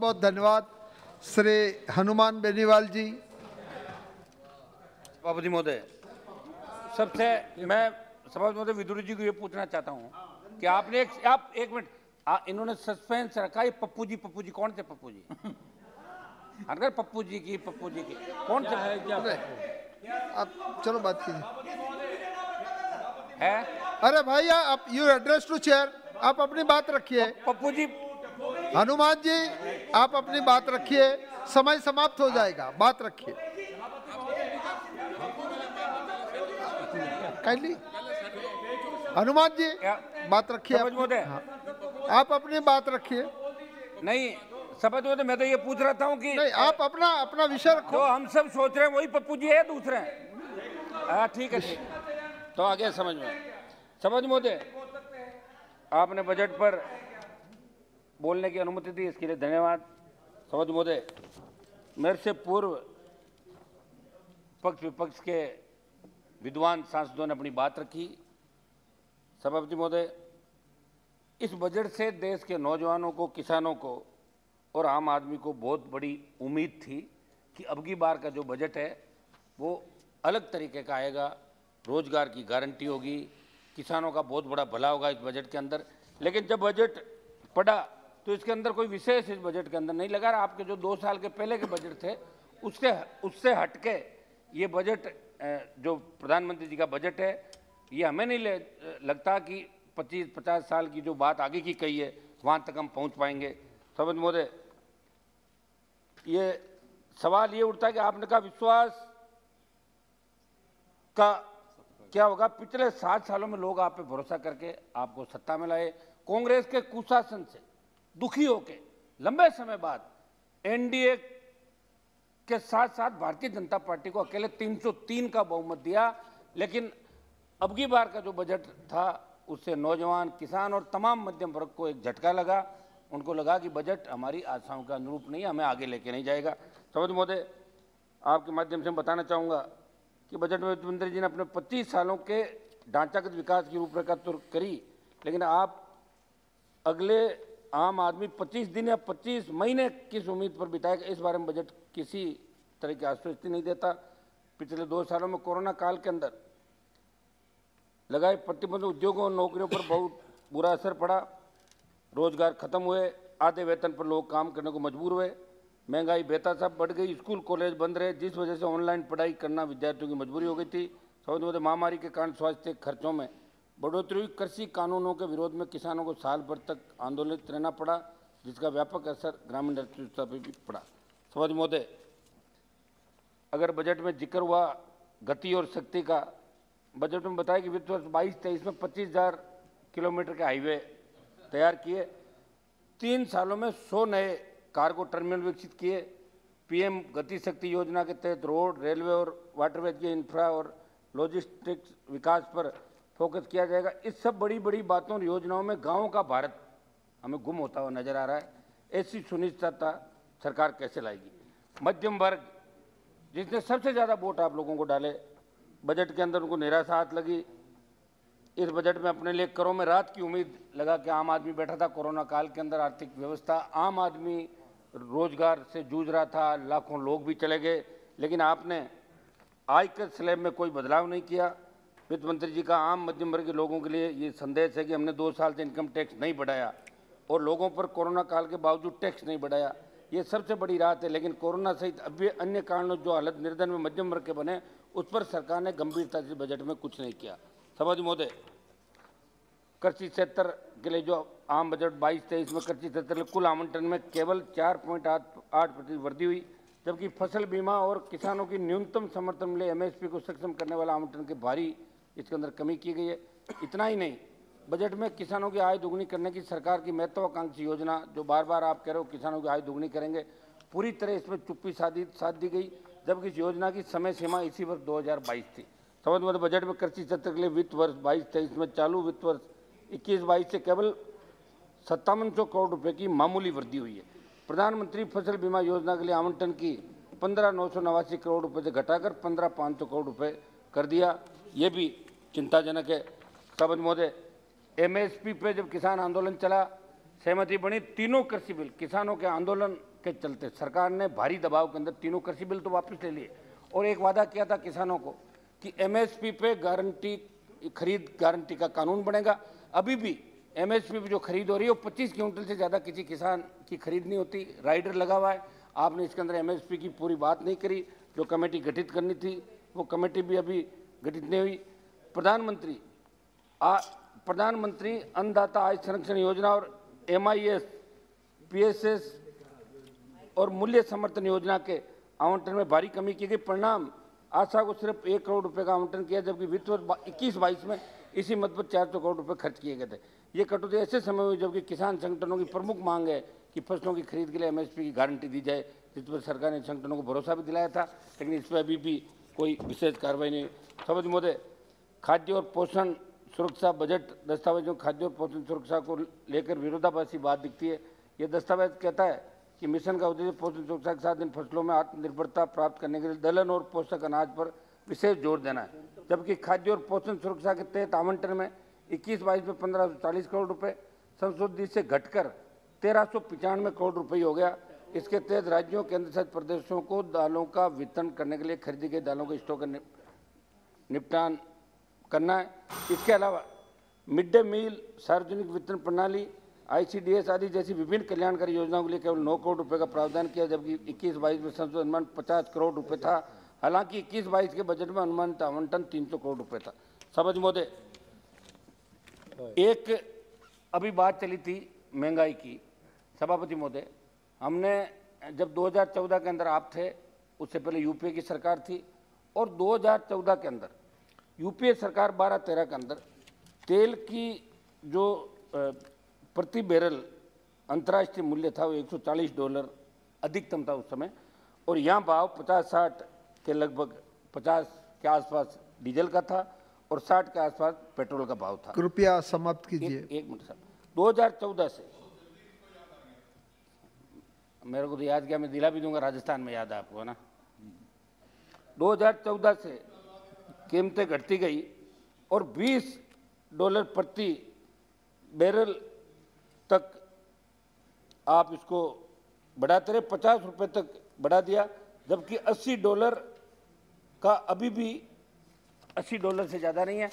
बहुत धन्यवाद। श्री हनुमान बेनीवाल जी। सभापति महोदय, सबसे मैं सभापति महोदय विदुर जी को ये पूछना चाहता हूँ कि आपने आप एक मिनट, इन्होंने सस्पेंस रखा है। पप्पू जी कौन थे? पप्पू जी अगर पप्पू जी की कौन से है? क्या आप चलो बात कीजिए। है? अरे भाई आप यू एड्रेस टू चेयर, आप अपनी बात रखिए। पप्पू जी, हनुमान जी आप अपनी बात रखिए, समय समाप्त हो जाएगा, बात रखिए काइंडली। हनुमान जी बात रखिए। हाँ, आप अपनी बात रखिए। नहीं सभापति महोदय, मैं तो ये पूछ रहा था हूँ कि नहीं, आप अपना विषय रखो। जो हम सब सोच रहे हैं वही पप्पू जी है, दूसरे हैं? हाँ ठीक है, तो आगे समझ में। सभापति महोदय, आपने बजट पर बोलने की अनुमति दी, इसके लिए धन्यवाद। सभापति महोदय, मेरे से पूर्व पक्ष विपक्ष के विद्वान सांसदों ने अपनी बात रखी। सभापति महोदय, इस बजट से देश के नौजवानों को, किसानों को और आम आदमी को बहुत बड़ी उम्मीद थी कि अब की बार का जो बजट है वो अलग तरीके का आएगा, रोजगार की गारंटी होगी, किसानों का बहुत बड़ा भला होगा इस बजट के अंदर। लेकिन जब बजट पढ़ा तो इसके अंदर कोई विशेष इस बजट के अंदर नहीं लगा। आपके जो 2 साल के पहले के बजट थे उससे हटके ये बजट, जो प्रधानमंत्री जी का बजट है, ये हमें नहीं लगता कि 25-50 साल की जो बात आगे की कही है वहाँ तक हम पहुँच पाएंगे। सभापति महोदय, ये सवाल ये उठता है कि आपने कहा विश्वास का क्या होगा। पिछले 7 सालों में लोग आप पे भरोसा करके आपको सत्ता में लाए। कांग्रेस के कुशासन से दुखी होके लंबे समय बाद एनडीए के साथ साथ भारतीय जनता पार्टी को अकेले 303 का बहुमत दिया। लेकिन अब की बार का जो बजट था उससे नौजवान, किसान और तमाम मध्यम वर्ग को एक झटका लगा। उनको लगा कि बजट हमारी आशाओं का अनुरूप नहीं है, हमें आगे लेके नहीं जाएगा। सभापति महोदय, आपके माध्यम से मैं बताना चाहूँगा कि बजट में वित्त मंत्री जी ने अपने 25 सालों के ढांचागत विकास की रूपरेखा तो करी, लेकिन आप अगले आम आदमी 25 दिन या 25 महीने किस उम्मीद पर बिताएगा, इस बारे में बजट किसी तरह की आश्वस्ति नहीं देता। पिछले 2 सालों में कोरोना काल के अंदर लगाए प्रतिबंध उद्योगों और नौकरियों पर बहुत बुरा असर पड़ा। रोजगार खत्म हुए, आधे वेतन पर लोग काम करने को मजबूर हुए, महंगाई बेतहाशा बढ़ गई, स्कूल कॉलेज बंद रहे, जिस वजह से ऑनलाइन पढ़ाई करना विद्यार्थियों की मजबूरी हो गई थी। सभापति महोदय, महामारी के कारण स्वास्थ्य खर्चों में बढ़ोतरी हुई, कृषि कानूनों के विरोध में किसानों को साल भर तक आंदोलित रहना पड़ा, जिसका व्यापक असर ग्रामीण अर्थव्यवस्था पर भी पड़ा। सभापति महोदय, अगर बजट में जिक्र हुआ गति और शक्ति का, बजट में बताया कि वित्त वर्ष 22-23 में 25,000 किलोमीटर के हाईवे तैयार किए, 3 सालों में 100 नए कार्गो टर्मिनल विकसित किए, पीएम गति शक्ति योजना के तहत रोड, रेलवे और वाटरवेज के इंफ्रा और लॉजिस्टिक्स विकास पर फोकस किया जाएगा। इस सब बड़ी बड़ी बातों और योजनाओं में गाँवों का भारत हमें गुम होता हुआ नजर आ रहा है। ऐसी सुनिश्चितता सरकार कैसे लाएगी? मध्यम वर्ग, जिसने सबसे ज़्यादा वोट आप लोगों को डाले, बजट के अंदर उनको निराशा हाथ लगी। इस बजट में अपने लिए करों में रात की उम्मीद लगा कि आम आदमी बैठा था। कोरोना काल के अंदर आर्थिक व्यवस्था, आम आदमी रोजगार से जूझ रहा था, लाखों लोग भी चले गए, लेकिन आपने आयकर स्लैब में कोई बदलाव नहीं किया। वित्त मंत्री जी का आम मध्यम वर्ग के लोगों के लिए ये संदेश है कि हमने 2 साल से इनकम टैक्स नहीं बढ़ाया और लोगों पर कोरोना काल के बावजूद टैक्स नहीं बढ़ाया, ये सबसे बड़ी राहत है। लेकिन कोरोना सहित अभी अन्य कारणों जो हालत निर्धन में मध्यम वर्ग के बने, उस पर सरकार ने गंभीरता से बजट में कुछ नहीं किया। सभापति महोदय, कृषि क्षेत्र के लिए जो आम बजट 22-23 में कृषि क्षेत्र के कुल आवंटन में केवल 4.8% वृद्धि हुई, जबकि फसल बीमा और किसानों की न्यूनतम समर्थन मूल्य एमएसपी को सक्षम करने वाला आवंटन के भारी इसके अंदर कमी की गई है। इतना ही नहीं, बजट में किसानों की आय दोगुनी करने की सरकार की महत्वाकांक्षी योजना, जो बार बार आप कह रहे हो किसानों की आय दोगुनी करेंगे, पूरी तरह इसमें चुप्पी साध दी गई, जबकि इस योजना की समय सीमा इसी वर्ष 2022 थी। सभापति महोदय, बजट में कृषि क्षेत्र के लिए वित्त वर्ष 22-23 में चालू वित्त वर्ष 21-22 से केवल 5700 करोड़ रुपए की मामूली वृद्धि हुई है। प्रधानमंत्री फसल बीमा योजना के लिए आवंटन की 15,989 करोड़ रुपए से घटाकर 15,500 करोड़ रुपए कर दिया, ये भी चिंताजनक है। सभापति महोदय, एमएसपी पे जब किसान आंदोलन चला, सहमति बनी, तीनों कृषि बिल किसानों के आंदोलन के चलते सरकार ने भारी दबाव के अंदर तीनों कृषि बिल तो वापस ले लिए और एक वादा किया था किसानों को कि एमएसपी पे गारंटी, खरीद गारंटी का कानून बनेगा। अभी भी एमएसपी पे जो खरीद हो रही है वो 25 क्विंटल से ज़्यादा किसी किसान की खरीद नहीं होती, राइडर लगा हुआ है। आपने इसके अंदर एमएसपी की पूरी बात नहीं करी। जो कमेटी गठित करनी थी वो कमेटी भी अभी गठित नहीं हुई। प्रधानमंत्री अन्नदाता आय संरक्षण योजना और MIS, PSS और मूल्य समर्थन योजना के आवंटन में भारी कमी की गई। परिणाम आशा को सिर्फ 1 करोड़ रुपए का आवंटन किया, जबकि वित्त वर्ष 21-22 में इसी मद पर 400 करोड़ रुपए खर्च किए गए थे। ये कटौती ऐसे समय हुई जबकि किसान संगठनों की प्रमुख मांग है कि फसलों की खरीद के लिए MSP की गारंटी दी जाए, जिस पर सरकार ने संगठनों को भरोसा भी दिलाया था, लेकिन इस पर अभी भी कोई विशेष कार्रवाई नहीं। सभापति महोदय, खाद्य और पोषण सुरक्षा बजट दस्तावेज में खाद्य और पोषण सुरक्षा को लेकर विरोधाभासी बात दिखती है। ये दस्तावेज कहता है कि मिशन का उद्देश्य पोषण सुरक्षा के साथ इन फसलों में आत्मनिर्भरता प्राप्त करने के लिए दलहन और पोषक अनाज पर विशेष जोर देना है, जबकि खाद्य और पोषण सुरक्षा के तहत आवंटन में 21-22 में 1540 करोड़ रुपए संशोधित से घटकर 1395 करोड़ रुपये हो गया। इसके तहत राज्यों केंद्र शासित प्रदेशों को दालों का वितरण करने के लिए खरीदी गई दालों के स्टॉक का निपटान करना है। इसके अलावा मिड डे मील, सार्वजनिक वितरण प्रणाली, ICDS आदि जैसी विभिन्न कल्याणकारी योजनाओं के लिए केवल 9 करोड़ रुपए का प्रावधान किया, जबकि 21-22 में संशोधित अनुमान 50 करोड़ रुपए था। हालांकि 21-22 के बजट में अनुमानित आवंटन 300 करोड़ रुपए था। सभापति महोदय, एक अभी बात चली थी महंगाई की। सभापति महोदय, हमने जब 2014 के अंदर आप थे, उससे पहले यूपीए की सरकार थी, और 2014 के अंदर यूपीए सरकार 12-13 के अंदर तेल की जो प्रति बैरल अंतर्राष्ट्रीय मूल्य था वो $140 अधिकतम था उस समय, और यहाँ भाव 50-60 के लगभग 50 के आसपास डीजल का था और 60 के आसपास पेट्रोल का भाव था। कृपया समाप्त कीजिए। एक मिनट साहब, 2014 से मेरे को तो याद किया, मैं दिला भी दूंगा, राजस्थान में याद है आपको, है ना। 2014 से कीमतें घटती गई और $20 प्रति बैरल तक आप इसको बढ़ाते रहे, 50 रुपये तक बढ़ा दिया, जबकि $80 का अभी भी $80 से ज़्यादा नहीं है।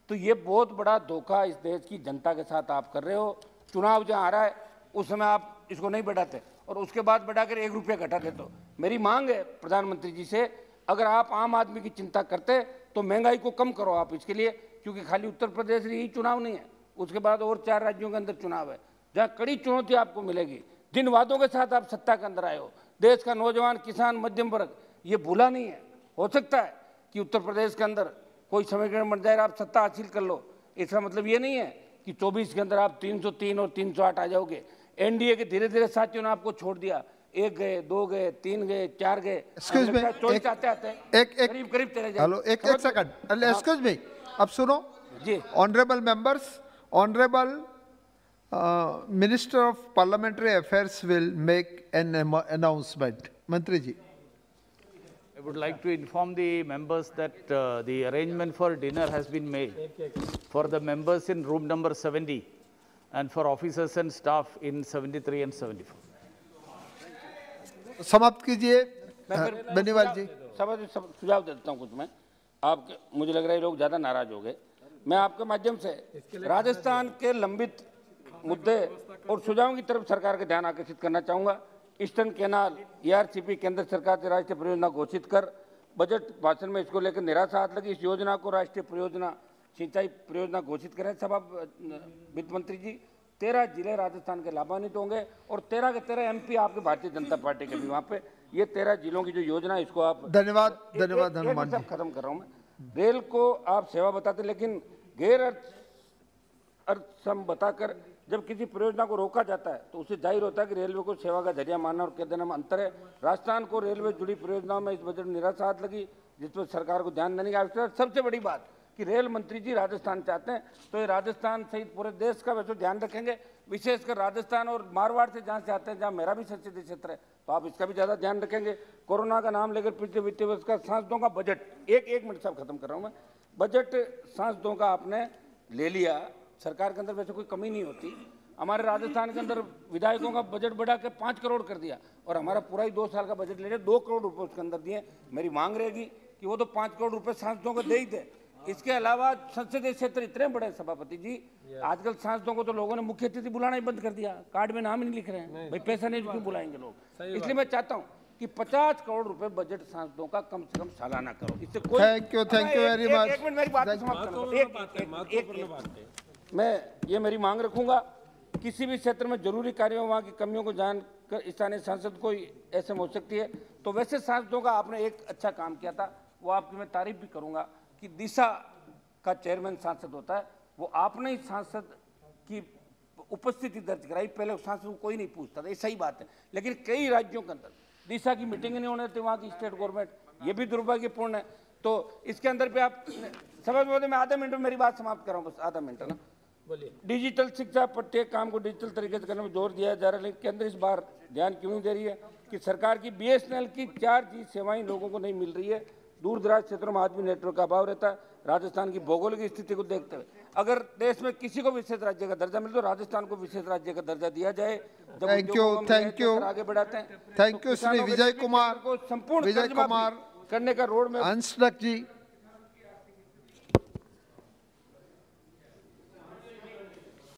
तो ये बहुत बड़ा धोखा इस देश की जनता के साथ आप कर रहे हो। चुनाव जहाँ आ रहा है उस समय आप इसको नहीं बढ़ाते और उसके बाद बढ़ाकर 1 रुपया घटा देते हो। मेरी मांग है प्रधानमंत्री जी से, अगर आप आम आदमी की चिंता करते तो महंगाई को कम करो आप इसके लिए, क्योंकि खाली उत्तर प्रदेश यही चुनाव नहीं है, उसके बाद और 4 राज्यों के अंदर चुनाव है जहाँ कड़ी चुनौती आपको मिलेगी। जिन वादों के साथ आप सत्ता के अंदर आए हो, देश का नौजवान, किसान, मध्यम वर्ग ये भूला नहीं है। हो सकता है कि उत्तर प्रदेश के अंदर कोई समीकरण बन जाए, आप सत्ता हासिल कर लो, इसका मतलब ये नहीं है कि 24 के अंदर आप 303 और 308 आ जाओगे। एनडीए के धीरे धीरे साथियों ने आपको छोड़ दिया, 1 गए, 2 गए, 3 गए, 4 गए, करीब करीब चले जाए। हेलो, एक सेकंड, एक्सक्यूज मी, अब सुनो जी। Honourable members, honourable minister of parliamentary affairs will make an announcement. मंत्री जी। I would like to inform the members that the arrangement for dinner has been made for the members in room number 70 and for officers and staff in 73 and 74. समाप्त कीजिए बेनीवाल जी। सुझाव देता हूँ कुछ मैं, आप मुझे लग रहा है लोग ज़्यादा नाराज हो गए। मैं आपके माध्यम से राजस्थान के लंबित मुद्दे और सुझावों की तरफ सरकार का ध्यान आकर्षित करना चाहूँगा। ईस्टर्न कैनाल ERCP केंद्र सरकार से राष्ट्रीय परियोजना घोषित कर बजट भाषण में इसको लेकर निराशा हाथ लगी। इस योजना को राष्ट्रीय परियोजना, सिंचाई परियोजना घोषित करें। सब वित्त मंत्री जी, 13 जिले राजस्थान के लाभान्वित होंगे और 13 के 13 MP आपके भारतीय जनता पार्टी के भी वहाँ पे। ये 13 जिलों की जो योजना है इसको आप धन्यवाद हनुमान जी। खत्म कर रहा हूँ मैं। रेल को आप सेवा बताते लेकिन गैर अर्थसम बताकर जब किसी परियोजना को रोका जाता है तो उससे जाहिर होता है कि रेलवे को सेवा का जरिया मानना और कह देना में अंतर है। राजस्थान को रेलवे जुड़ी परियोजनाओं में इस बजट में निराशा हाथ लगी, जिस पर सरकार को ध्यान देने की आवश्यकता है। सबसे बड़ी बात कि रेल मंत्री जी राजस्थान चाहते हैं तो ये राजस्थान सहित पूरे देश का वैसे ध्यान रखेंगे, विशेषकर राजस्थान और मारवाड़ से जहाँ से आते हैं, जहाँ मेरा भी संसदीय क्षेत्र है, तो आप इसका भी ज़्यादा ध्यान रखेंगे। कोरोना का नाम लेकर पिछले वित्तीय वर्ष का सांसदों का बजट, एक मिनट साहब खत्म कर रहा हूँ मैं। बजट सांसदों का आपने ले लिया, सरकार के अंदर वैसे कोई कमी नहीं होती। हमारे राजस्थान के अंदर विधायकों का बजट बढ़ा के 5 करोड़ कर दिया और हमारा पूरा ही 2 साल का बजट ले रहे 2 करोड़ रुपए उसके अंदर दिए। मेरी मांग रहेगी कि वो तो 5 करोड़ रुपए सांसदों को दे ही दे। इसके अलावा संसदीय क्षेत्र इतने बड़े हैं सभापति जी, आजकल सांसदों को तो लोगों ने मुख्य अतिथि बुलाना ही बंद कर दिया, कार्ड में नाम ही नहीं लिख रहे हैं, भाई पैसा नहीं क्यों बुलाएंगे लोग। इसलिए मैं चाहता हूँ कि 50 करोड़ रुपए बजट सांसदों का कम से कम सालाना करो। इससे कोई थैंक यू वेरी मच। एक मिनट मेरी बात समाप्त करूं। मैं ये मेरी मांग रखूंगा, किसी भी क्षेत्र में जरूरी कार्यों वहाँ की कमियों को जानकर स्थानीय सांसद को ऐसे में हो सकती है। तो वैसे सांसदों का आपने एक अच्छा काम किया था, वो आपकी मैं तारीफ भी करूंगा कि दिशा का चेयरमैन सांसद होता है, वो आपने ही सांसद की उपस्थिति दर्ज कराई। पहले सांसद को कोई नहीं पूछता था, ये सही बात है, लेकिन कई राज्यों के अंदर दिशा की मीटिंग नहीं होने देती वहाँ की स्टेट गवर्नमेंट, ये भी दुर्भाग्यपूर्ण है। तो इसके अंदर पे आप सभापति मैं आधा मिनट में मेरी बात समाप्त कर रहा हूँ, बस आधा मिनट है ना। डिजिटल शिक्षा, प्रत्येक काम को डिजिटल तरीके से करने में जोर दिया जा रहा है, लेकिन केंद्र इस बार ध्यान क्यों नहीं दे रही है कि सरकार की BSNL की 4G सेवाएं लोगों को नहीं मिल रही है। दूर दराज क्षेत्रों में आज भी नेटवर्क का अभाव रहता है। राजस्थान की भौगोलिक स्थिति को देखते हुए अगर देश में किसी को विशेष राज्य का दर्जा मिले तो राजस्थान को विशेष राज्य का दर्जा दिया जाए। थैंक यू आगे बढ़ाते हैं। थैंक यू श्री विजय कुमार को संपूर्ण करने का रोड में अंशलक जी।